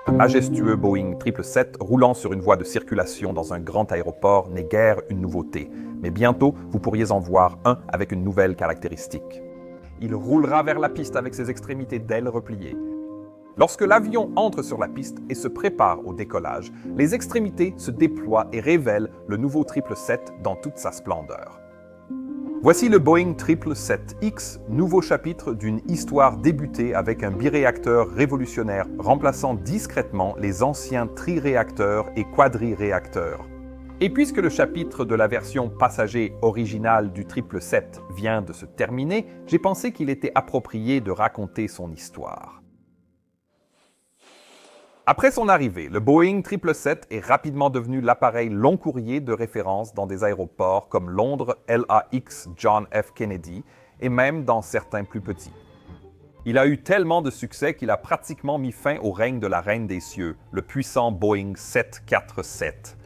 Un majestueux Boeing 777 roulant sur une voie de circulation dans un grand aéroport n'est guère une nouveauté, mais bientôt vous pourriez en voir un avec une nouvelle caractéristique. Il roulera vers la piste avec ses extrémités d'ailes repliées. Lorsque l'avion entre sur la piste et se prépare au décollage, les extrémités se déploient et révèlent le nouveau 777 dans toute sa splendeur. Voici le Boeing 777X, nouveau chapitre d'une histoire débutée avec un biréacteur révolutionnaire remplaçant discrètement les anciens triréacteurs et quadriréacteurs. Et puisque le chapitre de la version passager originale du 777 vient de se terminer, j'ai pensé qu'il était approprié de raconter son histoire. Après son arrivée, le Boeing 777 est rapidement devenu l'appareil long courrier de référence dans des aéroports comme Londres LAX John F. Kennedy et même dans certains plus petits. Il a eu tellement de succès qu'il a pratiquement mis fin au règne de la Reine des Cieux, le puissant Boeing 747.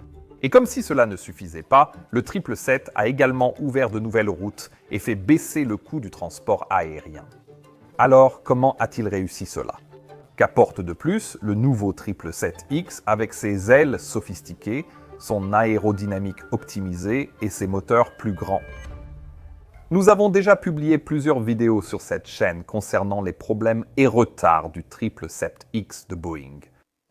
Et comme si cela ne suffisait pas, le 777 a également ouvert de nouvelles routes et fait baisser le coût du transport aérien. Alors, comment a-t-il réussi cela? Qu'apporte de plus le nouveau 777X avec ses ailes sophistiquées, son aérodynamique optimisée et ses moteurs plus grands? Nous avons déjà publié plusieurs vidéos sur cette chaîne concernant les problèmes et retards du 777X de Boeing.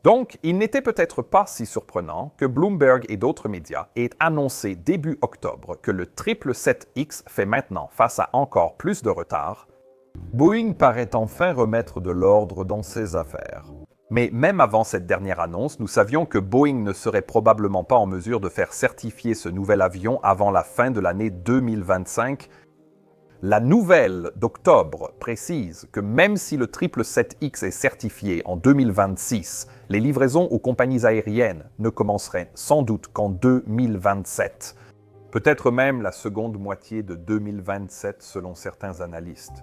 Donc, il n'était peut-être pas si surprenant que Bloomberg et d'autres médias aient annoncé début octobre que le 777X fait maintenant face à encore plus de retard. Boeing paraît enfin remettre de l'ordre dans ses affaires. Mais même avant cette dernière annonce, nous savions que Boeing ne serait probablement pas en mesure de faire certifier ce nouvel avion avant la fin de l'année 2025. La nouvelle d'octobre précise que même si le 777X est certifié en 2026, les livraisons aux compagnies aériennes ne commenceraient sans doute qu'en 2027. Peut-être même la seconde moitié de 2027 selon certains analystes.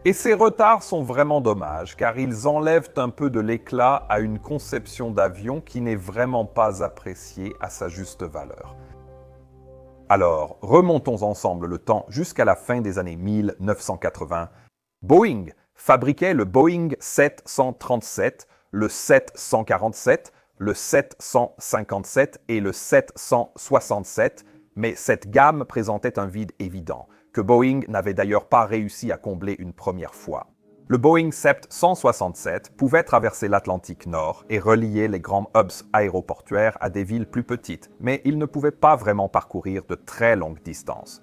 Et ces retards sont vraiment dommages, car ils enlèvent un peu de l'éclat à une conception d'avion qui n'est vraiment pas appréciée à sa juste valeur. Alors, remontons ensemble le temps jusqu'à la fin des années 1980. Boeing fabriquait le Boeing 737, le 747, le 757 et le 767, mais cette gamme présentait un vide évident, que Boeing n'avait d'ailleurs pas réussi à combler une première fois. Le Boeing 767 pouvait traverser l'Atlantique Nord et relier les grands hubs aéroportuaires à des villes plus petites, mais il ne pouvait pas vraiment parcourir de très longues distances.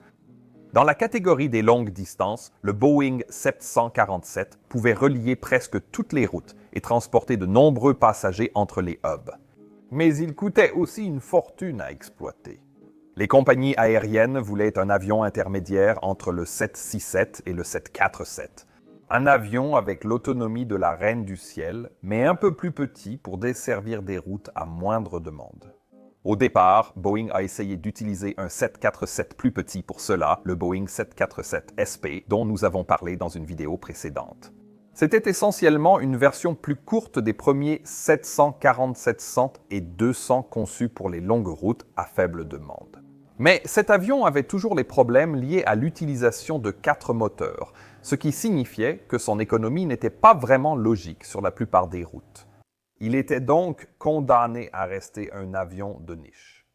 Dans la catégorie des longues distances, le Boeing 747 pouvait relier presque toutes les routes et transporter de nombreux passagers entre les hubs. Mais il coûtait aussi une fortune à exploiter. Les compagnies aériennes voulaient un avion intermédiaire entre le 767 et le 747. Un avion avec l'autonomie de la Reine du Ciel, mais un peu plus petit pour desservir des routes à moindre demande. Au départ, Boeing a essayé d'utiliser un 747 plus petit pour cela, le Boeing 747 SP, dont nous avons parlé dans une vidéo précédente. C'était essentiellement une version plus courte des premiers 740, 700 et 200 conçus pour les longues routes à faible demande. Mais cet avion avait toujours les problèmes liés à l'utilisation de 4 moteurs, ce qui signifiait que son économie n'était pas vraiment logique sur la plupart des routes. Il était donc condamné à rester un avion de niche.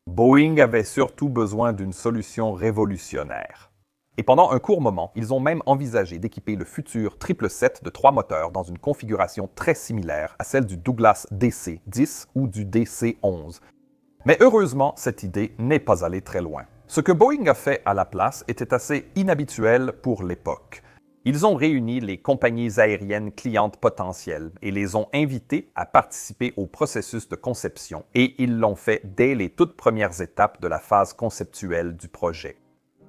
Boeing avait surtout besoin d'une solution révolutionnaire. Et pendant un court moment, ils ont même envisagé d'équiper le futur 777 de 3 moteurs dans une configuration très similaire à celle du Douglas DC-10 ou du DC-11. Mais heureusement, cette idée n'est pas allée très loin. Ce que Boeing a fait à la place était assez inhabituel pour l'époque. Ils ont réuni les compagnies aériennes clientes potentielles et les ont invitées à participer au processus de conception, et ils l'ont fait dès les toutes premières étapes de la phase conceptuelle du projet.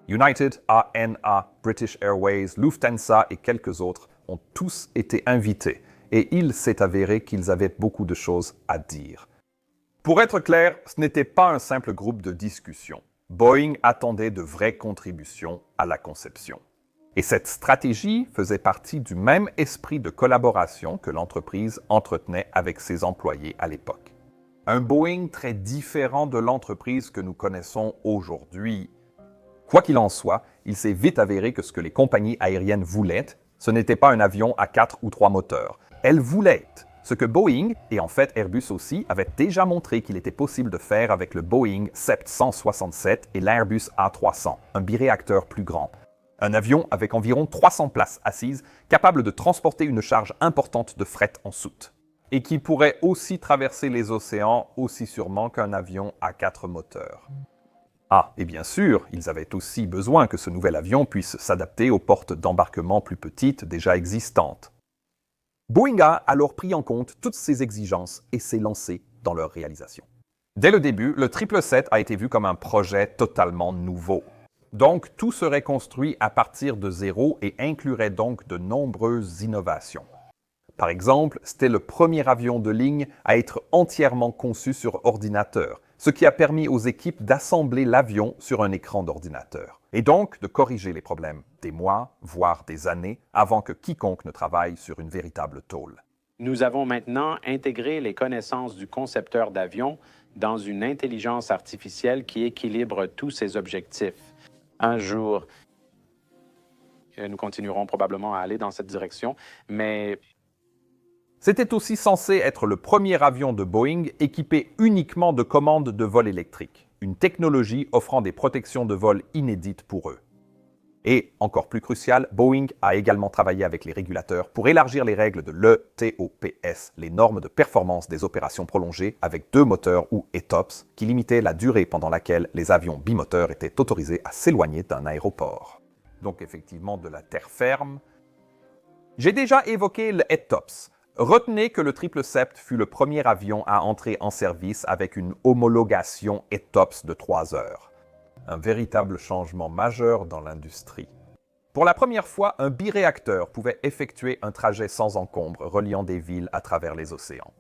United, ANA, British Airways, Lufthansa et quelques autres ont tous été invités, et il s'est avéré qu'ils avaient beaucoup de choses à dire. Pour être clair, ce n'était pas un simple groupe de discussion. Boeing attendait de vraies contributions à la conception. Et cette stratégie faisait partie du même esprit de collaboration que l'entreprise entretenait avec ses employés à l'époque. Un Boeing très différent de l'entreprise que nous connaissons aujourd'hui. Quoi qu'il en soit, il s'est vite avéré que ce que les compagnies aériennes voulaient, ce n'était pas un avion à 4 ou 3 moteurs. Elles voulaient Ce que Boeing, et en fait Airbus aussi, avaient déjà montré qu'il était possible de faire avec le Boeing 767 et l'Airbus A300, un biréacteur plus grand. Un avion avec environ 300 places assises, capable de transporter une charge importante de fret en soute. Et qui pourrait aussi traverser les océans aussi sûrement qu'un avion à 4 moteurs. Ah, et bien sûr, ils avaient aussi besoin que ce nouvel avion puisse s'adapter aux portes d'embarquement plus petites déjà existantes. Boeing a alors pris en compte toutes ces exigences et s'est lancé dans leur réalisation. Dès le début, le 777 a été vu comme un projet totalement nouveau. Donc, tout serait construit à partir de zéro et inclurait donc de nombreuses innovations. Par exemple, c'était le premier avion de ligne à être entièrement conçu sur ordinateur, ce qui a permis aux équipes d'assembler l'avion sur un écran d'ordinateur, et donc de corriger les problèmes des mois, voire des années, avant que quiconque ne travaille sur une véritable tôle. Nous avons maintenant intégré les connaissances du concepteur d'avion dans une intelligence artificielle qui équilibre tous ses objectifs. Un jour, nous continuerons probablement à aller dans cette direction, mais... C'était aussi censé être le premier avion de Boeing équipé uniquement de commandes de vol électrique, une technologie offrant des protections de vol inédites pour eux. Et, encore plus crucial, Boeing a également travaillé avec les régulateurs pour élargir les règles de l'ETOPS, les normes de performance des opérations prolongées avec 2 moteurs ou ETOPS, qui limitaient la durée pendant laquelle les avions bimoteurs étaient autorisés à s'éloigner d'un aéroport. Donc effectivement de la terre ferme. J'ai déjà évoqué le ETOPS. Retenez que le 777 fut le premier avion à entrer en service avec une homologation ETOPS de 3 heures. Un véritable changement majeur dans l'industrie. Pour la première fois, un biréacteur pouvait effectuer un trajet sans encombre reliant des villes à travers les océans.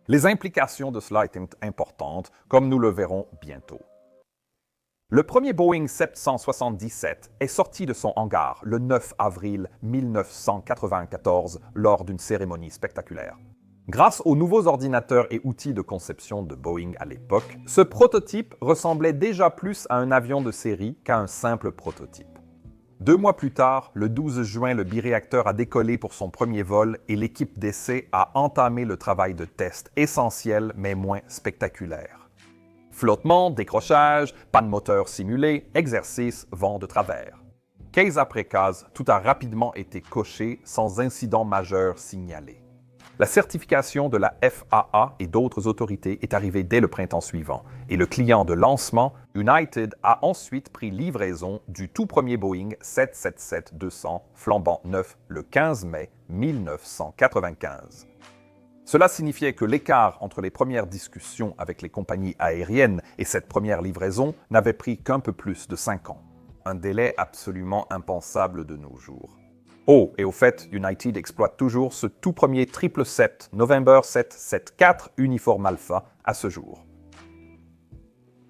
Les implications de cela étaient importantes, comme nous le verrons bientôt. Le premier Boeing 777 est sorti de son hangar le 9 avril 1994 lors d'une cérémonie spectaculaire. Grâce aux nouveaux ordinateurs et outils de conception de Boeing à l'époque, ce prototype ressemblait déjà plus à un avion de série qu'à un simple prototype. 2 mois plus tard, le 12 juin, le biréacteur a décollé pour son premier vol et l'équipe d'essai a entamé le travail de test essentiel mais moins spectaculaire. Flottement, décrochage, panne moteur simulée, exercice, vent de travers. Case après case, tout a rapidement été coché sans incident majeur signalé. La certification de la FAA et d'autres autorités est arrivée dès le printemps suivant, et le client de lancement, United, a ensuite pris livraison du tout premier Boeing 777-200 flambant neuf le 15 mai 1995. Cela signifiait que l'écart entre les premières discussions avec les compagnies aériennes et cette première livraison n'avait pris qu'un peu plus de 5 ans. Un délai absolument impensable de nos jours. Oh, et au fait, United exploite toujours ce tout premier 777 November 774 Uniform Alpha à ce jour.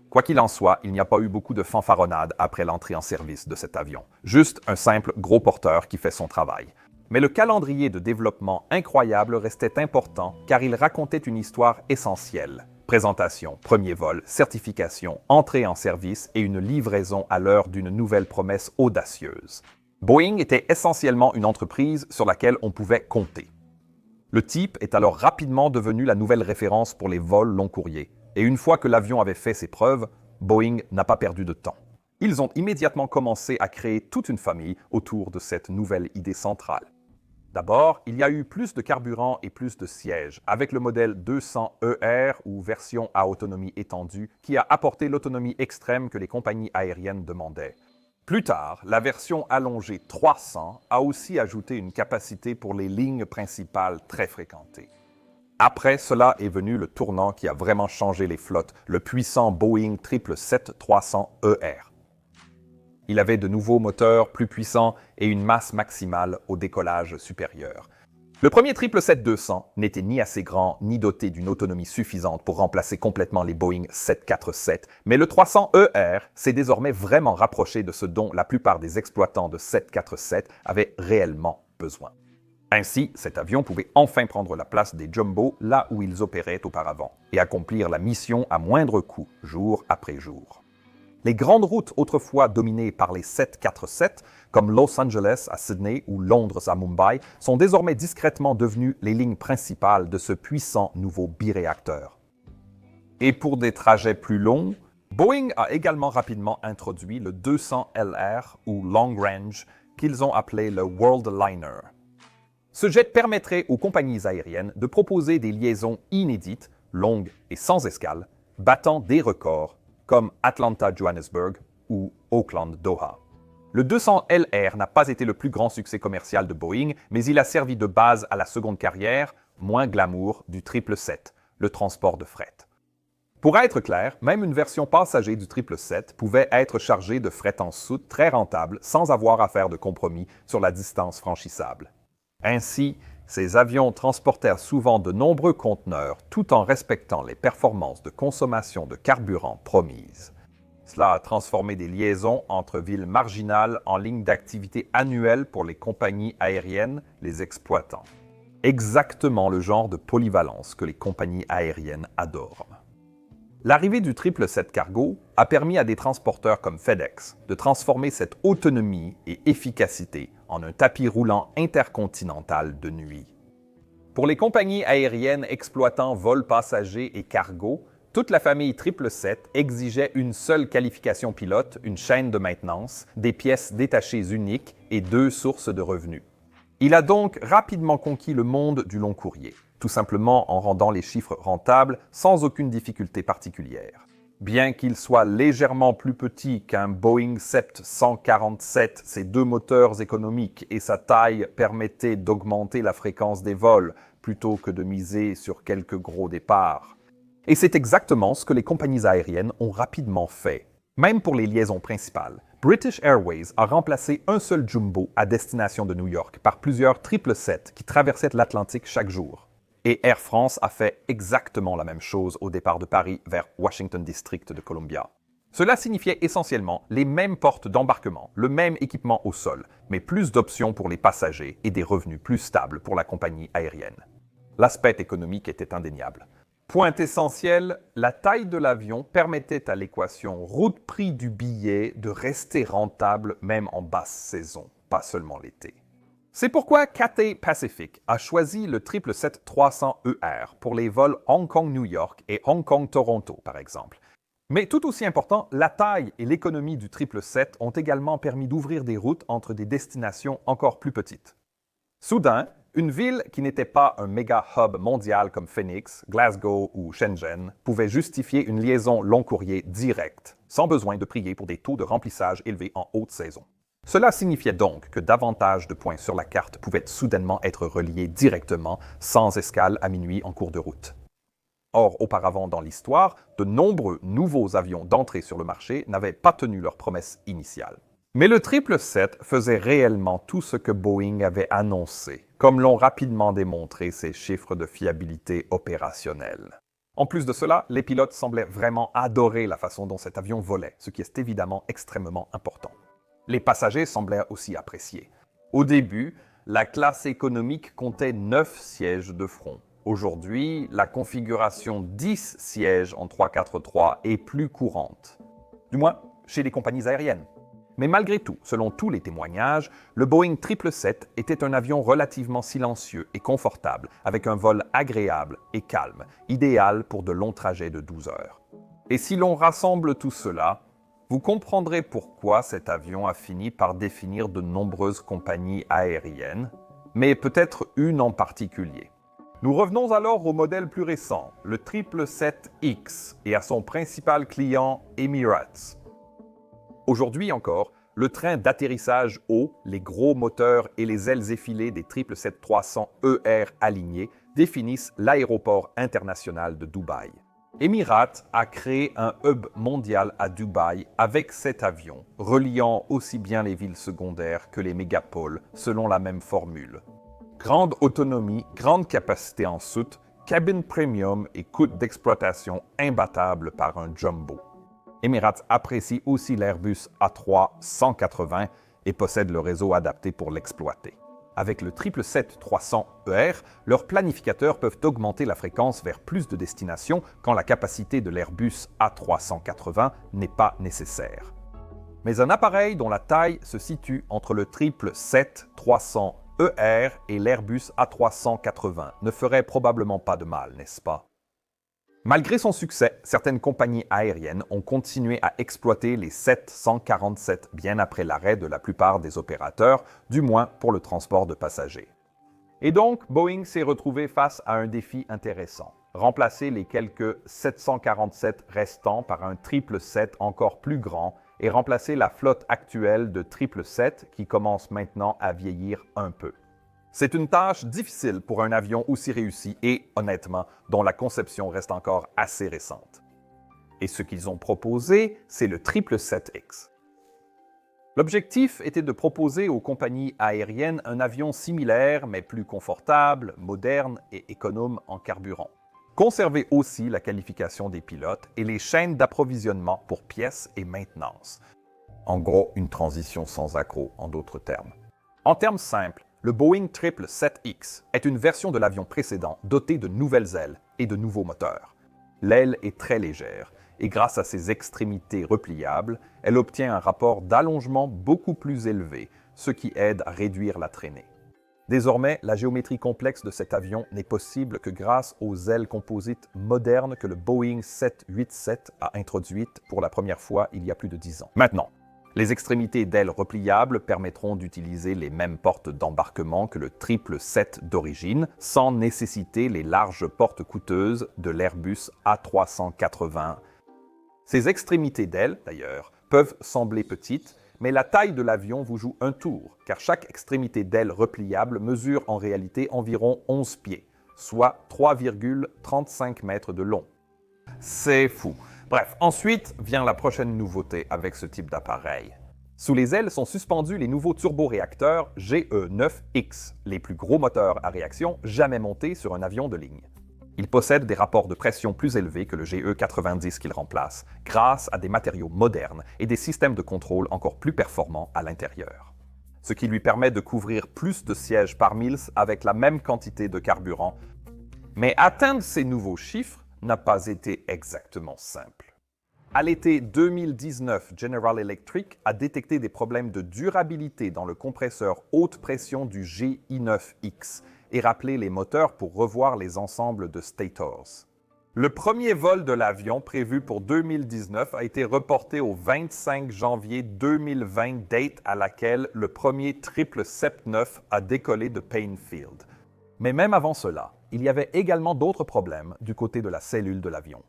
Quoi qu'il en soit, il n'y a pas eu beaucoup de fanfaronnade après l'entrée en service de cet avion. Juste un simple gros porteur qui fait son travail. Mais le calendrier de développement incroyable restait important car il racontait une histoire essentielle. Présentation, premier vol, certification, entrée en service et une livraison à l'heure d'une nouvelle promesse audacieuse. Boeing était essentiellement une entreprise sur laquelle on pouvait compter. Le type est alors rapidement devenu la nouvelle référence pour les vols long courriers. Et une fois que l'avion avait fait ses preuves, Boeing n'a pas perdu de temps. Ils ont immédiatement commencé à créer toute une famille autour de cette nouvelle idée centrale. D'abord, il y a eu plus de carburant et plus de sièges, avec le modèle 200ER ou version à autonomie étendue, qui a apporté l'autonomie extrême que les compagnies aériennes demandaient. Plus tard, la version allongée 300 a aussi ajouté une capacité pour les lignes principales très fréquentées. Après cela est venu le tournant qui a vraiment changé les flottes, le puissant Boeing 777-300ER. Il avait de nouveaux moteurs plus puissants et une masse maximale au décollage supérieur. Le premier 777-200 n'était ni assez grand ni doté d'une autonomie suffisante pour remplacer complètement les Boeing 747, mais le 300ER s'est désormais vraiment rapproché de ce dont la plupart des exploitants de 747 avaient réellement besoin. Ainsi, cet avion pouvait enfin prendre la place des Jumbo là où ils opéraient auparavant et accomplir la mission à moindre coût, jour après jour. Les grandes routes autrefois dominées par les 747 comme Los Angeles à Sydney ou Londres à Mumbai, sont désormais discrètement devenues les lignes principales de ce puissant nouveau biréacteur. Et pour des trajets plus longs, Boeing a également rapidement introduit le 200LR ou Long Range, qu'ils ont appelé le Worldliner. Ce jet permettrait aux compagnies aériennes de proposer des liaisons inédites, longues et sans escale, battant des records comme Atlanta-Johannesburg ou Auckland-Doha. Le 200LR n'a pas été le plus grand succès commercial de Boeing, mais il a servi de base à la seconde carrière, moins glamour, du 777, le transport de fret. Pour être clair, même une version passager du 777 pouvait être chargée de fret en soute très rentable sans avoir à faire de compromis sur la distance franchissable. Ainsi, ces avions transportèrent souvent de nombreux conteneurs tout en respectant les performances de consommation de carburant promises. Cela a transformé des liaisons entre villes marginales en lignes d'activité annuelles pour les compagnies aériennes, les exploitants. Exactement le genre de polyvalence que les compagnies aériennes adorent. L'arrivée du 777 Cargo a permis à des transporteurs comme FedEx de transformer cette autonomie et efficacité en un tapis roulant intercontinental de nuit. Pour les compagnies aériennes exploitant vols passagers et cargo, toute la famille 777 exigeait une seule qualification pilote, une chaîne de maintenance, des pièces détachées uniques et 2 sources de revenus. Il a donc rapidement conquis le monde du long courrier, tout simplement en rendant les chiffres rentables sans aucune difficulté particulière. Bien qu'il soit légèrement plus petit qu'un Boeing 747, ses 2 moteurs économiques et sa taille permettaient d'augmenter la fréquence des vols plutôt que de miser sur quelques gros départs. Et c'est exactement ce que les compagnies aériennes ont rapidement fait. Même pour les liaisons principales, British Airways a remplacé un seul jumbo à destination de New York par plusieurs 777 qui traversaient l'Atlantique chaque jour. Et Air France a fait exactement la même chose au départ de Paris vers Washington District de Columbia. Cela signifiait essentiellement les mêmes portes d'embarquement, le même équipement au sol, mais plus d'options pour les passagers et des revenus plus stables pour la compagnie aérienne. L'aspect économique était indéniable. Point essentiel, la taille de l'avion permettait à l'équation route-prix du billet de rester rentable même en basse saison, pas seulement l'été. C'est pourquoi Cathay Pacific a choisi le 777-300ER pour les vols Hong Kong-New York et Hong Kong-Toronto, par exemple. Mais tout aussi important, la taille et l'économie du 777 ont également permis d'ouvrir des routes entre des destinations encore plus petites. Soudain, une ville qui n'était pas un méga hub mondial comme Phoenix, Glasgow ou Shenzhen pouvait justifier une liaison long courrier directe, sans besoin de prier pour des taux de remplissage élevés en haute saison. Cela signifiait donc que davantage de points sur la carte pouvaient soudainement être reliés directement, sans escale à minuit en cours de route. Or, auparavant dans l'histoire, de nombreux nouveaux avions d'entrée sur le marché n'avaient pas tenu leur promesse initiale. Mais le 777 faisait réellement tout ce que Boeing avait annoncé, comme l'ont rapidement démontré ses chiffres de fiabilité opérationnelle. En plus de cela, les pilotes semblaient vraiment adorer la façon dont cet avion volait, ce qui est évidemment extrêmement important. Les passagers semblaient aussi apprécier. Au début, la classe économique comptait 9 sièges de front. Aujourd'hui, la configuration 10 sièges en 343 est plus courante. Du moins, chez les compagnies aériennes. Mais malgré tout, selon tous les témoignages, le Boeing 777 était un avion relativement silencieux et confortable, avec un vol agréable et calme, idéal pour de longs trajets de 12 heures. Et si l'on rassemble tout cela, vous comprendrez pourquoi cet avion a fini par définir de nombreuses compagnies aériennes, mais peut-être une en particulier. Nous revenons alors au modèle plus récent, le 777X, et à son principal client Emirates. Aujourd'hui encore, le train d'atterrissage haut, les gros moteurs et les ailes effilées des 777-300ER alignés définissent l'aéroport international de Dubaï. Emirates a créé un hub mondial à Dubaï avec cet avion, reliant aussi bien les villes secondaires que les mégapoles selon la même formule. Grande autonomie, grande capacité en soute, cabine premium et coût d'exploitation imbattable par un jumbo. Emirates apprécie aussi l'Airbus A380 et possède le réseau adapté pour l'exploiter. Avec le 777-300ER, leurs planificateurs peuvent augmenter la fréquence vers plus de destinations quand la capacité de l'Airbus A380 n'est pas nécessaire. Mais un appareil dont la taille se situe entre le 777-300ER et l'Airbus A380 ne ferait probablement pas de mal, n'est-ce pas? Malgré son succès, certaines compagnies aériennes ont continué à exploiter les 747 bien après l'arrêt de la plupart des opérateurs, du moins pour le transport de passagers. Et donc, Boeing s'est retrouvé face à un défi intéressant. Remplacer les quelques 747 restants par un 777 encore plus grand et remplacer la flotte actuelle de 777 qui commence maintenant à vieillir un peu. C'est une tâche difficile pour un avion aussi réussi et, honnêtement, dont la conception reste encore assez récente. Et ce qu'ils ont proposé, c'est le 777X. L'objectif était de proposer aux compagnies aériennes un avion similaire, mais plus confortable, moderne et économe en carburant. Conserver aussi la qualification des pilotes et les chaînes d'approvisionnement pour pièces et maintenance. En gros, une transition sans accroc, en d'autres termes. En termes simples, le Boeing 777X est une version de l'avion précédent dotée de nouvelles ailes et de nouveaux moteurs. L'aile est très légère et grâce à ses extrémités repliables, elle obtient un rapport d'allongement beaucoup plus élevé, ce qui aide à réduire la traînée. Désormais, la géométrie complexe de cet avion n'est possible que grâce aux ailes composites modernes que le Boeing 787 a introduites pour la première fois il y a plus de 10 ans. Maintenant, les extrémités d'ailes repliables permettront d'utiliser les mêmes portes d'embarquement que le 777 d'origine, sans nécessiter les larges portes coûteuses de l'Airbus A380. Ces extrémités d'ailes, d'ailleurs, peuvent sembler petites, mais la taille de l'avion vous joue un tour, car chaque extrémité d'aile repliable mesure en réalité environ 11 pieds, soit 3,35 mètres de long. C'est fou. Bref, ensuite vient la prochaine nouveauté avec ce type d'appareil. Sous les ailes sont suspendus les nouveaux turboréacteurs GE9X, les plus gros moteurs à réaction jamais montés sur un avion de ligne. Ils possèdent des rapports de pression plus élevés que le GE90 qu'ils remplacent, grâce à des matériaux modernes et des systèmes de contrôle encore plus performants à l'intérieur. Ce qui lui permet de couvrir plus de sièges par mille avec la même quantité de carburant. Mais atteindre ces nouveaux chiffres n'a pas été exactement simple. À l'été 2019, General Electric a détecté des problèmes de durabilité dans le compresseur haute pression du GI9X et rappelé les moteurs pour revoir les ensembles de stators. Le premier vol de l'avion prévu pour 2019 a été reporté au 25 janvier 2020, date à laquelle le premier 777-9 a décollé de Plainfield. Mais même avant cela, il y avait également d'autres problèmes du côté de la cellule de l'avion.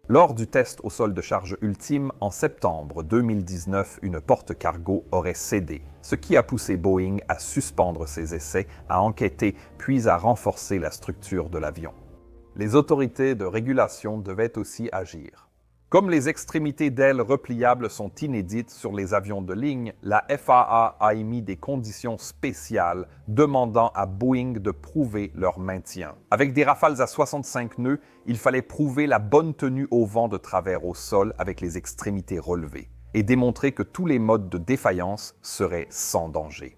Lors du test au sol de charge ultime, en septembre 2019, une porte-cargo aurait cédé, ce qui a poussé Boeing à suspendre ses essais, à enquêter, puis à renforcer la structure de l'avion. Les autorités de régulation devaient aussi agir. Comme les extrémités d'ailes repliables sont inédites sur les avions de ligne, la FAA a émis des conditions spéciales demandant à Boeing de prouver leur maintien. Avec des rafales à 65 nœuds, il fallait prouver la bonne tenue au vent de travers au sol avec les extrémités relevées et démontrer que tous les modes de défaillance seraient sans danger.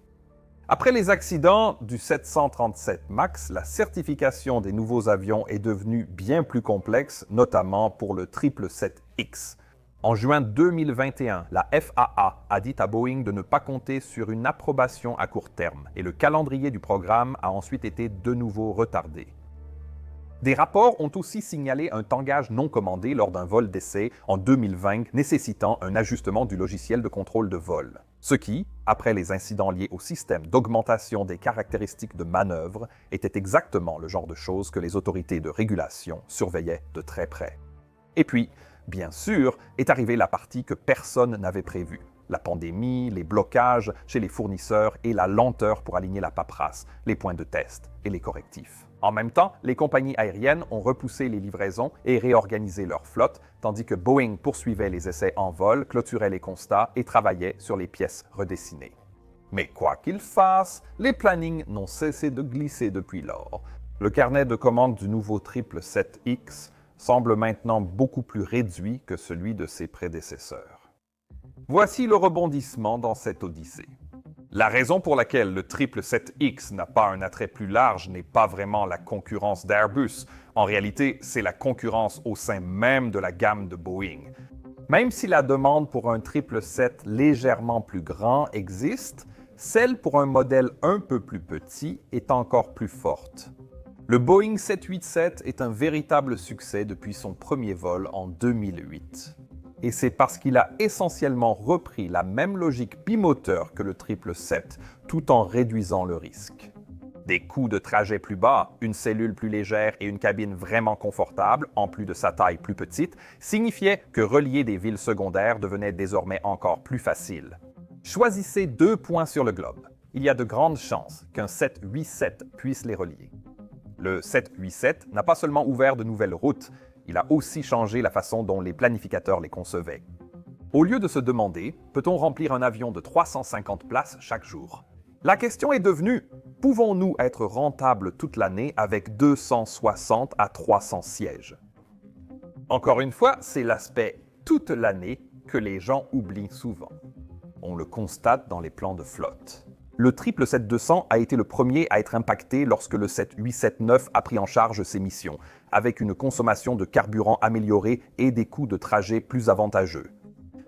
Après les accidents du 737 MAX, la certification des nouveaux avions est devenue bien plus complexe, notamment pour le 777X. En juin 2021, la FAA a dit à Boeing de ne pas compter sur une approbation à court terme et le calendrier du programme a ensuite été de nouveau retardé. Des rapports ont aussi signalé un tangage non commandé lors d'un vol d'essai en 2020 nécessitant un ajustement du logiciel de contrôle de vol. Ce qui, après les incidents liés au système d'augmentation des caractéristiques de manœuvre, était exactement le genre de choses que les autorités de régulation surveillaient de très près. Et puis, bien sûr, est arrivée la partie que personne n'avait prévue. La pandémie, les blocages chez les fournisseurs et la lenteur pour aligner la paperasse, les points de test et les correctifs. En même temps, les compagnies aériennes ont repoussé les livraisons et réorganisé leur flotte, tandis que Boeing poursuivait les essais en vol, clôturait les constats et travaillait sur les pièces redessinées. Mais quoi qu'il fasse, les plannings n'ont cessé de glisser depuis lors. Le carnet de commandes du nouveau 777X semble maintenant beaucoup plus réduit que celui de ses prédécesseurs. Voici le rebondissement dans cette odyssée. La raison pour laquelle le 777X n'a pas un attrait plus large n'est pas vraiment la concurrence d'Airbus. En réalité, c'est la concurrence au sein même de la gamme de Boeing. Même si la demande pour un 777 légèrement plus grand existe, celle pour un modèle un peu plus petit est encore plus forte. Le Boeing 787 est un véritable succès depuis son premier vol en 2008. Et c'est parce qu'il a essentiellement repris la même logique bimoteur que le 777, tout en réduisant le risque. Des coûts de trajet plus bas, une cellule plus légère et une cabine vraiment confortable, en plus de sa taille plus petite, signifiaient que relier des villes secondaires devenait désormais encore plus facile. Choisissez 2 points sur le globe. Il y a de grandes chances qu'un 787 puisse les relier. Le 787 n'a pas seulement ouvert de nouvelles routes, il a aussi changé la façon dont les planificateurs les concevaient. Au lieu de se demander, peut-on remplir un avion de 350 places chaque jour? La question est devenue, pouvons-nous être rentables toute l'année avec 260 à 300 sièges? Encore une fois, c'est l'aspect toute l'année que les gens oublient souvent. On le constate dans les plans de flotte. Le 777-200 a été le premier à être impacté lorsque le 787-9 a pris en charge ses missions, avec une consommation de carburant améliorée et des coûts de trajet plus avantageux.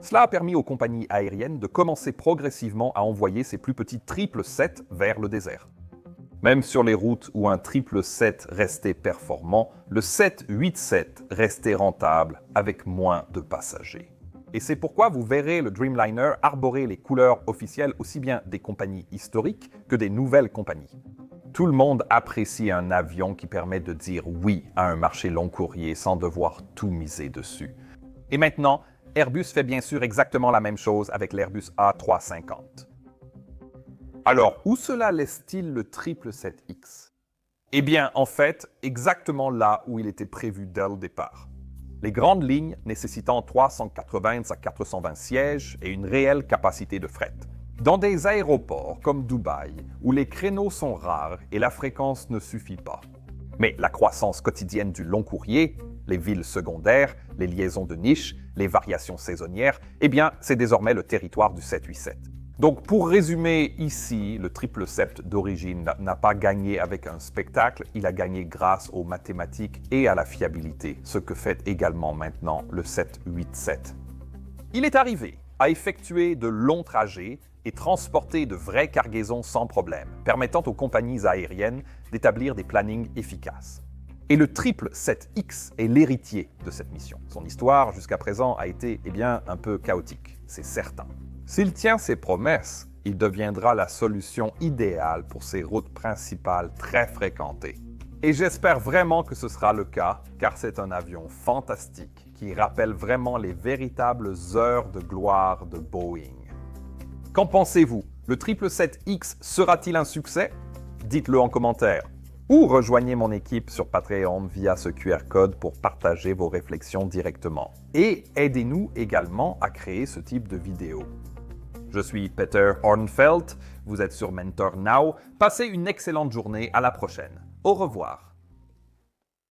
Cela a permis aux compagnies aériennes de commencer progressivement à envoyer ces plus petits 777 vers le désert. Même sur les routes où un 777 restait performant, le 787 restait rentable avec moins de passagers. Et c'est pourquoi vous verrez le Dreamliner arborer les couleurs officielles aussi bien des compagnies historiques que des nouvelles compagnies. Tout le monde apprécie un avion qui permet de dire oui à un marché long courrier sans devoir tout miser dessus. Et maintenant, Airbus fait bien sûr exactement la même chose avec l'Airbus A350. Alors, où cela laisse-t-il le 777X? Eh bien, en fait, exactement là où il était prévu dès le départ. Les grandes lignes nécessitant 380 à 420 sièges et une réelle capacité de fret. Dans des aéroports comme Dubaï, où les créneaux sont rares et la fréquence ne suffit pas. Mais la croissance quotidienne du long courrier, les villes secondaires, les liaisons de niche, les variations saisonnières, eh bien, c'est désormais le territoire du 787. Donc, pour résumer ici, le 777 d'origine n'a pas gagné avec un spectacle, il a gagné grâce aux mathématiques et à la fiabilité, ce que fait également maintenant le 787. Il est arrivé à effectuer de longs trajets et transporter de vraies cargaisons sans problème, permettant aux compagnies aériennes d'établir des plannings efficaces. Et le 777X est l'héritier de cette mission. Son histoire jusqu'à présent a été, un peu chaotique, c'est certain. S'il tient ses promesses, il deviendra la solution idéale pour ces routes principales très fréquentées. Et j'espère vraiment que ce sera le cas, car c'est un avion fantastique qui rappelle vraiment les véritables heures de gloire de Boeing. Qu'en pensez-vous? Le 777X sera-t-il un succès? Dites-le en commentaire. Ou rejoignez mon équipe sur Patreon via ce QR code pour partager vos réflexions directement. Et aidez-nous également à créer ce type de vidéo. Je suis Peter Hornfeld, vous êtes sur Mentor Now. Passez une excellente journée, à la prochaine. Au revoir.